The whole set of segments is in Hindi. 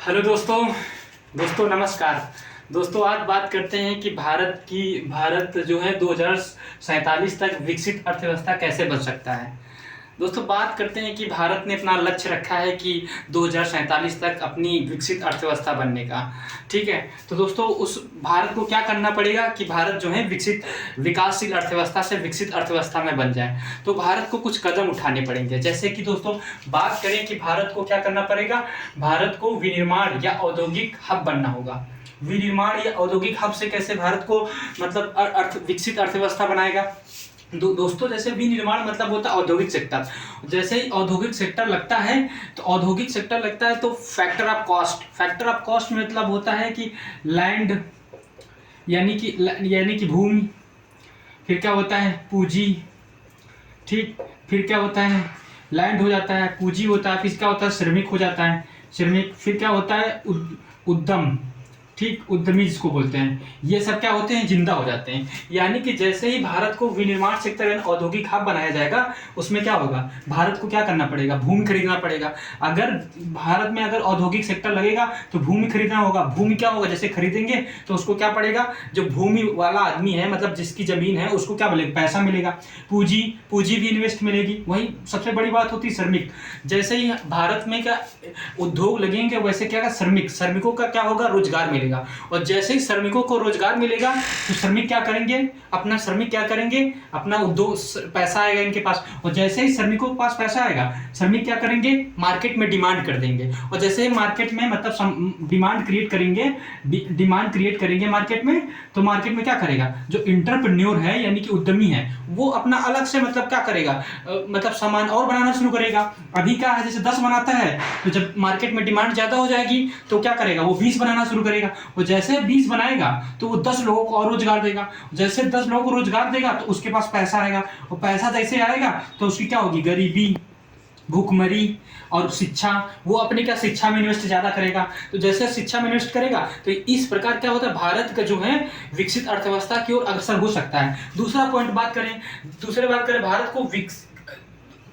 हेलो दोस्तों। नमस्कार। दोस्तों आज बात करते हैं कि भारत जो है 2047 तक विकसित अर्थव्यवस्था कैसे बन सकता है। दोस्तों बात करते हैं कि भारत ने अपना लक्ष्य रखा है कि 2047 तक अपनी विकसित अर्थव्यवस्था बनने का। ठीक है, तो दोस्तों उस भारत को क्या करना पड़ेगा कि भारत जो है विकासशील अर्थव्यवस्था से विकसित अर्थव्यवस्था में बन जाए। तो भारत को कुछ कदम उठाने पड़ेंगे। जैसे कि दोस्तों बात करें कि भारत को क्या करना पड़ेगा, भारत को विनिर्माण या औद्योगिक हब बनना होगा। विनिर्माण या औद्योगिक हब से कैसे भारत को मतलब विकसित अर्थव्यवस्था बनाएगा। दोस्तों जैसे विनिर्माण मतलब होता है औद्योगिक सेक्टर। जैसे ही औद्योगिक सेक्टर लगता है तो फैक्टर ऑफ कॉस्ट मतलब होता है कि लैंड यानी कि भूमि, फिर क्या होता है पूंजी। ठीक, फिर क्या होता है लैंड हो जाता है, पूंजी होता है, फिर क्या होता है श्रमिक हो जाता है, फिर क्या होता है उद्यम। ठीक, उद्यमी जिसको बोलते हैं, ये सब क्या होते हैं जिंदा हो जाते हैं। यानी कि जैसे ही भारत को विनिर्माण सेक्टर यानी औद्योगिक हब बनाया जाएगा, उसमें क्या होगा, भारत को क्या करना पड़ेगा, भूमि खरीदना पड़ेगा। अगर भारत में अगर औद्योगिक सेक्टर लगेगा तो भूमि खरीदना होगा। भूमि क्या होगा, जैसे खरीदेंगे तो उसको क्या पड़ेगा, जो भूमि वाला आदमी है मतलब जिसकी जमीन है उसको क्या मिलेगा, पैसा मिलेगा। पूंजी भी इन्वेस्ट मिलेगी। वही सबसे बड़ी बात होती है श्रमिक। जैसे ही भारत में क्या उद्योग लगेंगे वैसे क्या श्रमिकों का क्या होगा, रोजगार मिलेगा। और जैसे ही श्रमिकों को रोजगार मिलेगा तो श्रमिक क्या करेंगे, अपना उद्योग, पैसा आएगा इनके पास। और जैसे ही श्रमिकों के पास पैसा आएगा, श्रमिक क्या करेंगे, मार्केट में डिमांड कर देंगे। और जैसे ही मार्केट में मतलब डिमांड क्रिएट करेंगे मार्केट में, तो मार्केट में क्या करेगा, जो एंटरप्रेन्योर है यानी कि उद्यमी है, वो अपना अलग से मतलब क्या करेगा, मतलब सामान और बनाना शुरू करेगा। अभी क्या है, जैसे 10 बनाता है तो जब मार्केट में डिमांड ज्यादा हो जाएगी तो क्या करेगा, वो 20 बनाना शुरू करेगा। वो जैसे 20 बनाएगा तो वो 10 लोगों को और रोजगार देगा। जैसे 10 लोगों को रोजगार देगा तो उसके पास पैसा आएगा। और पैसा जैसे आएगा तो उसकी क्या होगी, गरीबी, भूखमरी और शिक्षा। वो अपने क्या शिक्षा में इन्वेस्ट ज्यादा करेगा। तो जैसे शिक्षा में इन्वेस्ट करेगा तो इस प्रकार क्या होता है, भारत का जो है विकसित अर्थव्यवस्था की ओर अग्रसर हो सकता है। दूसरी बात करें भारत को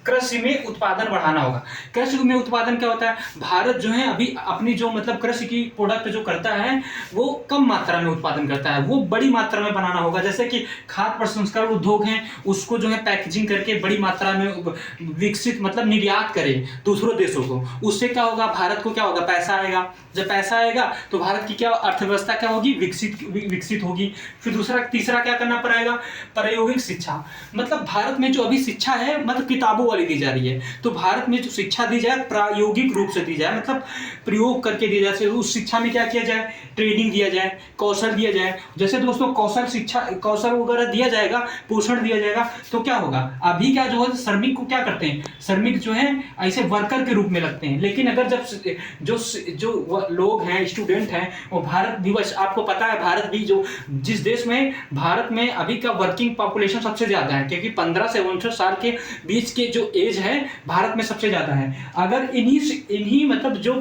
कृषि में उत्पादन बढ़ाना होगा। कृषि में उत्पादन क्या होता है, भारत जो है अभी अपनी जो मतलब कृषि की प्रोडक्ट जो करता है वो कम मात्रा में उत्पादन करता है, वो बड़ी मात्रा में बनाना होगा। जैसे कि खाद्य प्रसंस्करण उद्योग है, उसको जो है पैकेजिंग करके बड़ी मात्रा में विकसित मतलब निर्यात करे दूसरों देशों को। उससे क्या होगा, भारत को क्या होगा, पैसा आएगा। जब पैसा आएगा तो भारत की क्या अर्थव्यवस्था क्या होगी, विकसित होगी। फिर तीसरा क्या करना पड़ेगा, प्रायोगिक शिक्षा। मतलब भारत में जो अभी शिक्षा है मतलब किताबों वाली दी जा रही है, तो भारत में जो शिक्षा दी जाए प्रायोगिक रूप से दी जाए, मतलब प्रयोग करके दी जाए। उस शिक्षा में क्या किया जाए, ट्रेनिंग दिया जाए, कौशल दिया जाए। जैसे दोस्तों कौशल वगैरह दिया जाएगा, पोषण दिया जाएगा, तो क्या होगा, अभी क्या जो है श्रमिक को क्या करते हैं, श्रमिक जो है ऐसे वर्कर के रूप में लगते हैं। लेकिन अगर जब जो लोग हैं, स्टूडेंट हैं, वो भारत भी, बस आपको पता है भारत भी जो जिस देश में, भारत में अभी का वर्किंग पॉपुलेशन सबसे ज्यादा है, क्योंकि 15 से 59 साल के बीच के जो एज है भारत में सबसे ज्यादा है। अगर इन्हीं मतलब जो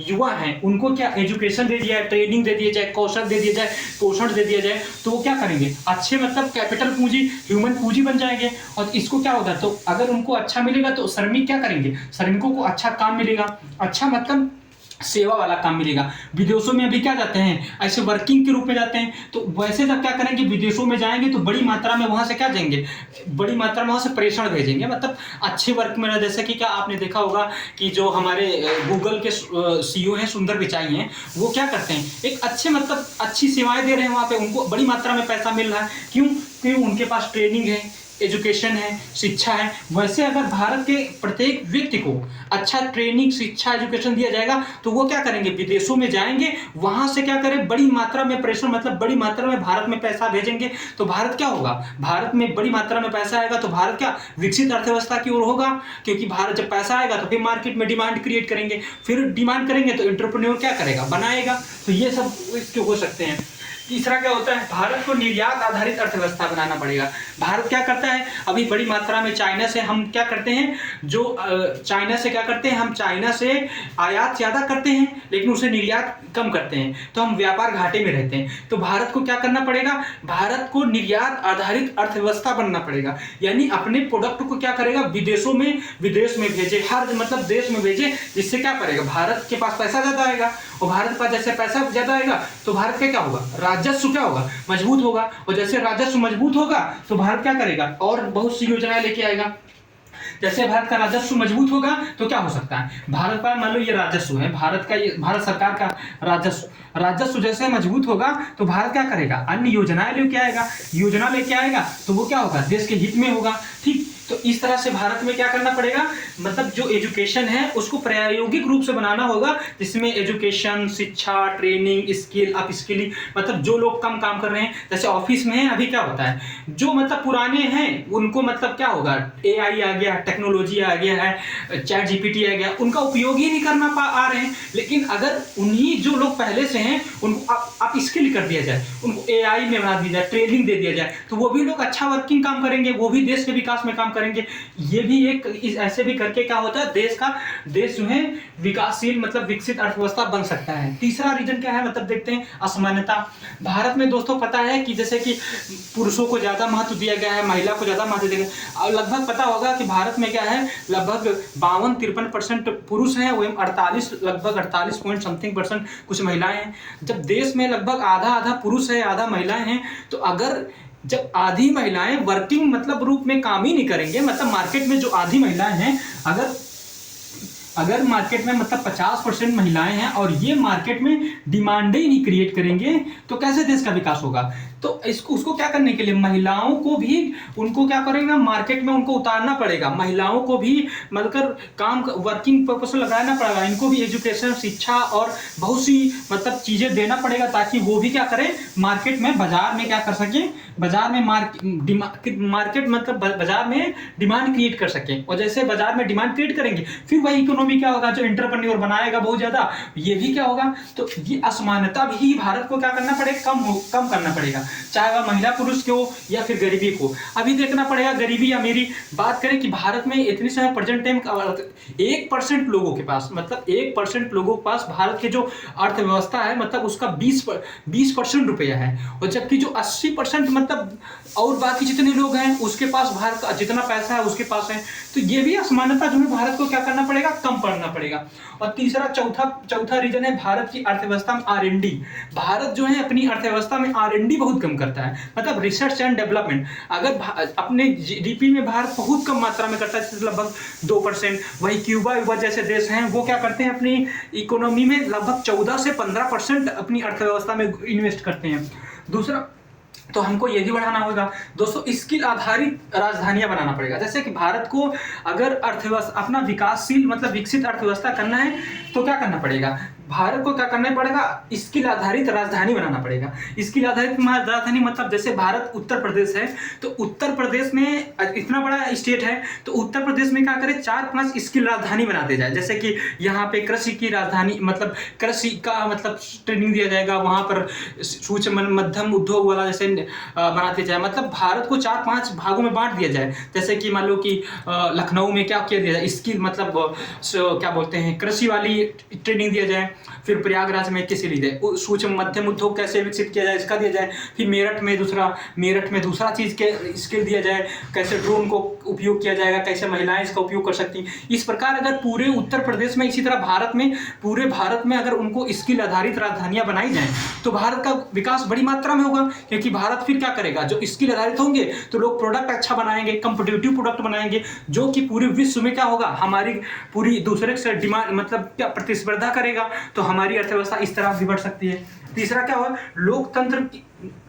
युवा हैं उनको क्या एजुकेशन दे दिया जाए, ट्रेनिंग दे दिया जाए, कौशल दे दिया जाए, पोषण दे दिया जाए, तो वो क्या करेंगे, अच्छे मतलब कैपिटल पूंजी, ह्यूमन पूंजी बन जाएंगे। और इसको क्या होगा, तो अगर उनको अच्छा मिलेगा तो श्रमिक क्या करेंगे, श्रमिकों को अच्छा काम मिलेगा, अच्छा मतलब सेवा वाला काम मिलेगा। विदेशों में अभी क्या जाते हैं, ऐसे वर्किंग के रूप में जाते हैं, तो वैसे जब क्या करेंगे, विदेशों में जाएंगे तो बड़ी मात्रा में वहां से क्या जाएंगे, बड़ी मात्रा में वहां से प्रेषण भेजेंगे, मतलब अच्छे वर्क में। जैसे कि क्या आपने देखा होगा कि जो हमारे गूगल के सीईओ हैं सुंदर पिचाई हैं, वो क्या करते हैं, एक अच्छे मतलब अच्छी सेवाएं दे रहे हैं वहां पे, उनको बड़ी मात्रा में पैसा मिल रहा है। क्योंकि उनके पास ट्रेनिंग है, एजुकेशन है, शिक्षा है। वैसे अगर भारत के प्रत्येक व्यक्ति को अच्छा ट्रेनिंग, शिक्षा, एजुकेशन दिया जाएगा तो वो क्या करेंगे, विदेशों में जाएंगे, वहां से क्या करें, बड़ी मात्रा में प्रेशर मतलब बड़ी मात्रा में भारत में पैसा भेजेंगे। तो भारत क्या होगा, भारत में बड़ी मात्रा में पैसा आएगा तो भारत क्या विकसित अर्थव्यवस्था की ओर होगा। क्योंकि भारत जब पैसा आएगा तो फिर मार्केट में डिमांड क्रिएट करेंगे, फिर डिमांड करेंगे तो एंटरप्रेन्योर क्या करेगा, बनाएगा। तो ये सब इसके हो सकते हैं। तीसरा क्या होता है, भारत को निर्यात आधारित अर्थव्यवस्था बनाना पड़ेगा। भारत क्या करता है, अभी बड़ी मात्रा में चाइना से हम क्या करते हैं, जो चाइना से क्या करते हैं, हम चाइना से आयात ज़्यादा करते हैं लेकिन उसे निर्यात कम करते हैं, तो हम व्यापार घाटे में रहते हैं। तो भारत को क्या करना पड़ेगा, भारत को निर्यात आधारित अर्थव्यवस्था बनना पड़ेगा, यानी अपने प्रोडक्ट को क्या करेगा, विदेशों में विदेश में भेजे, हर मतलब देश में भेजे, जिससे क्या करेगा, भारत के पास पैसा ज़्यादा आएगा, और भारत के पास जैसे पैसा ज़्यादा आएगा तो भारत का क्या होगा, राजस्व क्या होगा, मजबूत होगा, और जैसे राजस्व मजबूत होगा तो भारत क्या करेगा, और बहुत सी योजनाएं लेके आएगा। जैसे भारत का राजस्व मजबूत होगा तो क्या हो सकता है, भारत का मान लो ये राजस्व है, भारत का ये भारत सरकार का राजस्व जैसे मजबूत होगा तो भारत क्या करेगा, अन्य योजनाएं लेके आएगा, योजना लेके आएगा तो वो क्या होगा, देश के हित में होगा। ठीक, तो इस तरह से भारत में क्या करना पड़ेगा, मतलब जो एजुकेशन है उसको प्रायोगिक रूप से बनाना होगा, जिसमें एजुकेशन, शिक्षा, ट्रेनिंग, स्किल, अप स्किलिंग, मतलब जो लोग कम काम कर रहे हैं, जैसे ऑफिस में है, अभी क्या होता है, जो मतलब पुराने हैं उनको मतलब क्या होगा, AI आ गया, टेक्नोलॉजी आ गया है, चैट GPT आ गया, उनका उपयोग ही नहीं करना आ रहे हैं। लेकिन अगर उन्हीं जो लोग पहले से हैं उनको आप स्किल कर दिया जाए, उनको AI में बना दिया जाए, ट्रेनिंग दे दिया जाए, तो वो भी लोग अच्छा वर्किंग काम करेंगे, वो भी देश के विकास में काम करेंगे। ये भी एक ऐसे भी करके क्या होता है, देश जो है विकासशील मतलब विकसित अर्थव्यवस्था बन सकता है। तीसरा रीजन क्या है, मतलब देखते हैं असमानता। भारत में दोस्तों पता है कि जैसे कि पुरुषों को ज्यादा महत्व दिया गया है, महिला को ज्यादा महत्व दिया गया है, और लगभग पता होगा कि भारत में क्या है, लगभग 52-53% पुरुष हैं, वही 48 लगभग 48 पॉइंट समथिंग % कुछ महिलाएं हैं। जब देश में लगभग आधा पुरुष है, आधा महिलाएं हैं, तो अगर जब आधी महिलाएं वर्किंग मतलब रूप में काम ही नहीं करेंगे, मतलब मार्केट में जो आधी महिलाएं हैं, अगर मार्केट में मतलब 50% महिलाएं हैं और ये मार्केट में डिमांड ही नहीं क्रिएट करेंगे तो कैसे देश का विकास होगा। तो उसको क्या करने के लिए महिलाओं को भी उनको क्या करेंगे, मार्केट में उनको उतारना पड़ेगा, महिलाओं को भी मतलब काम वर्किंग पर्पस में लगाना पड़ेगा, इनको भी एजुकेशन, शिक्षा और बहुत सी मतलब चीज़ें देना पड़ेगा, ताकि वो भी क्या करें, मार्केट में बाजार में क्या कर सकें, बाजार में मार्केट मतलब बाजार में डिमांड क्रिएट कर सकें। और जैसे बाजार में डिमांड क्रिएट करेंगे फिर वही इकोनॉमी क्या होगा, जो एंटरप्रेन्योर बनाएगा बहुत ज़्यादा, ये भी क्या होगा। तो ये असमानता भी भारत को क्या करना पड़ेगा, कम करना पड़ेगा, चाहे वह महिला पुरुष को या फिर गरीबी को। अभी देखना पड़ेगा गरीबी अमीरी बात करें कि भारत में इतनी समय प्रेजेंट टाइम 1% लोगों के पास, मतलब 1% लोगों के पास भारत के जो अर्थव्यवस्था है मतलब उसका 20% रुपया है, और जबकि जो 80% मतलब और बाकी जितने लोग हैं उसके पास भारत का जितना पैसा है उसके पास है। तो ये भी असमानता जो है भारत को क्या करना पड़ेगा, कम करना पड़ेगा। और तीसरा चौथा रीजन है भारत की अर्थव्यवस्था में R&D। भारत जो है अपनी अर्थव्यवस्था में R&D बहुत कम करता है, मतलब रिसर्च एंड डेवलपमेंट। अगर अपने GDP में भारत बहुत कम मात्रा में करता है, जैसे लगभग 2%। वही क्यूबा जैसे देश हैं वो क्या करते हैं, अपनी इकोनॉमी में लगभग 14 से 15% अपनी अर्थव्यवस्था में इन्वेस्ट करते हैं। दूसरा तो हमको ये भी बढ़ाना होगा दोस्तों, स्किल आधारित राजधानियां बनाना पड़ेगा। जैसे कि भारत को अगर अर्थव्यवस्था अपना विकासशील मतलब विकसित अर्थव्यवस्था करना है तो क्या करना पड़ेगा, भारत को क्या करना पड़ेगा, स्किल आधारित राजधानी बनाना पड़ेगा। स्किल आधारित राजधानी मतलब जैसे भारत उत्तर प्रदेश है, तो उत्तर प्रदेश में इतना बड़ा स्टेट है, तो उत्तर प्रदेश में क्या करें, 4-5 स्किल राजधानी बनाते जाए। जैसे कि यहाँ पे कृषि की राजधानी मतलब कृषि का मतलब ट्रेनिंग दिया जाएगा, वहाँ पर सूक्ष्म मध्यम उद्योग वाला जैसे बनाते जाए, मतलब भारत को 4-5 भागों में बांट दिया जाए। जैसे कि मान लो कि लखनऊ में क्या किया दिया जाए, स्किल मतलब क्या बोलते हैं, कृषि वाली ट्रेनिंग दिया जाए। फिर प्रयागराज में किसे ली जाए, सूक्ष्म मध्यम उद्योग कैसे विकसित किया जाए इसका दिया जाए। फिर मेरठ में दूसरा चीज़ के स्किल दिया जाए, कैसे ड्रोन को उपयोग किया जाएगा, कैसे महिलाएं इसका उपयोग कर सकती। इस प्रकार अगर पूरे उत्तर प्रदेश में, इसी तरह पूरे भारत में अगर उनको स्किल आधारित राजधानियां बनाई जाएं तो भारत का विकास बड़ी मात्रा में होगा। क्योंकि भारत फिर क्या करेगा, जो स्किल आधारित होंगे तो लोग प्रोडक्ट अच्छा बनाएंगे, कंपिटिटिव प्रोडक्ट बनाएंगे, जो कि पूरे विश्व में क्या होगा, हमारी पूरी दूसरे से डिमांड मतलब क्या प्रतिस्पर्धा करेगा, तो हमारी अर्थव्यवस्था इस तरह भी बढ़ सकती है। तीसरा क्या हुआ,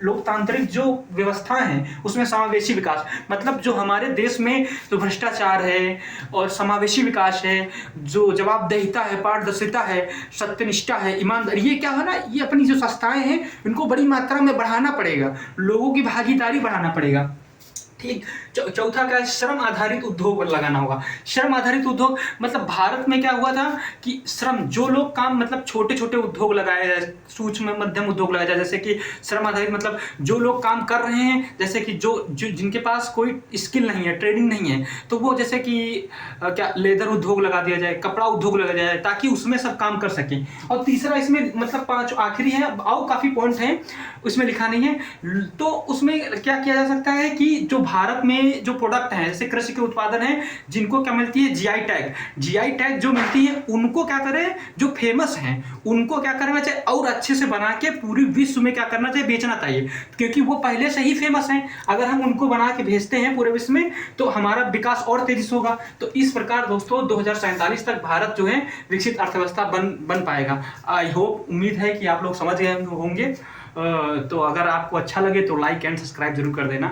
लोकतांत्रिक जो व्यवस्था है उसमें समावेशी विकास, मतलब जो हमारे देश में जो भ्रष्टाचार है और समावेशी विकास है, जो जवाबदेहिता है, पारदर्शिता है, सत्यनिष्ठा है, ईमानदारी, ये क्या है ना, ये अपनी जो संस्थाएं हैं इनको बड़ी मात्रा में बढ़ाना पड़ेगा, लोगों की भागीदारी बढ़ाना पड़ेगा। ठीक, चौथा क्या है, श्रम आधारित उद्योग लगाना होगा। श्रम आधारित उद्योग मतलब भारत में क्या हुआ था कि श्रम, जो लोग काम मतलब छोटे छोटे उद्योग लगाए जाए, सूक्ष्म मध्यम उद्योग लगाए जाए, जैसे कि श्रम आधारित मतलब जो लोग काम कर रहे हैं, जैसे कि जो जिनके पास कोई स्किल नहीं है, ट्रेनिंग नहीं है, तो वो जैसे कि क्या लेदर उद्योग लगा दिया जाए, कपड़ा उद्योग लगा दिया जाए, ताकि उसमें सब काम कर सकें। और तीसरा इसमें मतलब 5 आखिरी है, आओ काफ़ी पॉइंट हैं उसमें लिखा नहीं है, तो उसमें क्या किया जा सकता है कि जो भारत में जो प्रोडक्ट हैं, जैसे कृषि के उत्पादन हैं, जिनको क्या मिलती है, जीआई टैग, जीआई टैग जो मिलती है, उनको क्या करें, जो फेमस हैं उनको क्या करना चाहिए, और अच्छे से बना के पूरी विश्व में क्या करना चाहिए, बेचना चाहिए, क्योंकि वो पहले से ही फेमस हैं। अगर हम उनको बना के भेजते हैं पूरे विश्व में, तो हमारा विकास और तेजी से होगा। तो इस प्रकार दोस्तों 2047 तक भारत जो है विकसित अर्थव्यवस्था बन पाएगा। आई होप, उम्मीद है कि आप लोग समझ गए होंगे। तो अगर आपको अच्छा लगे तो लाइक एंड सब्सक्राइब जरूर कर देना।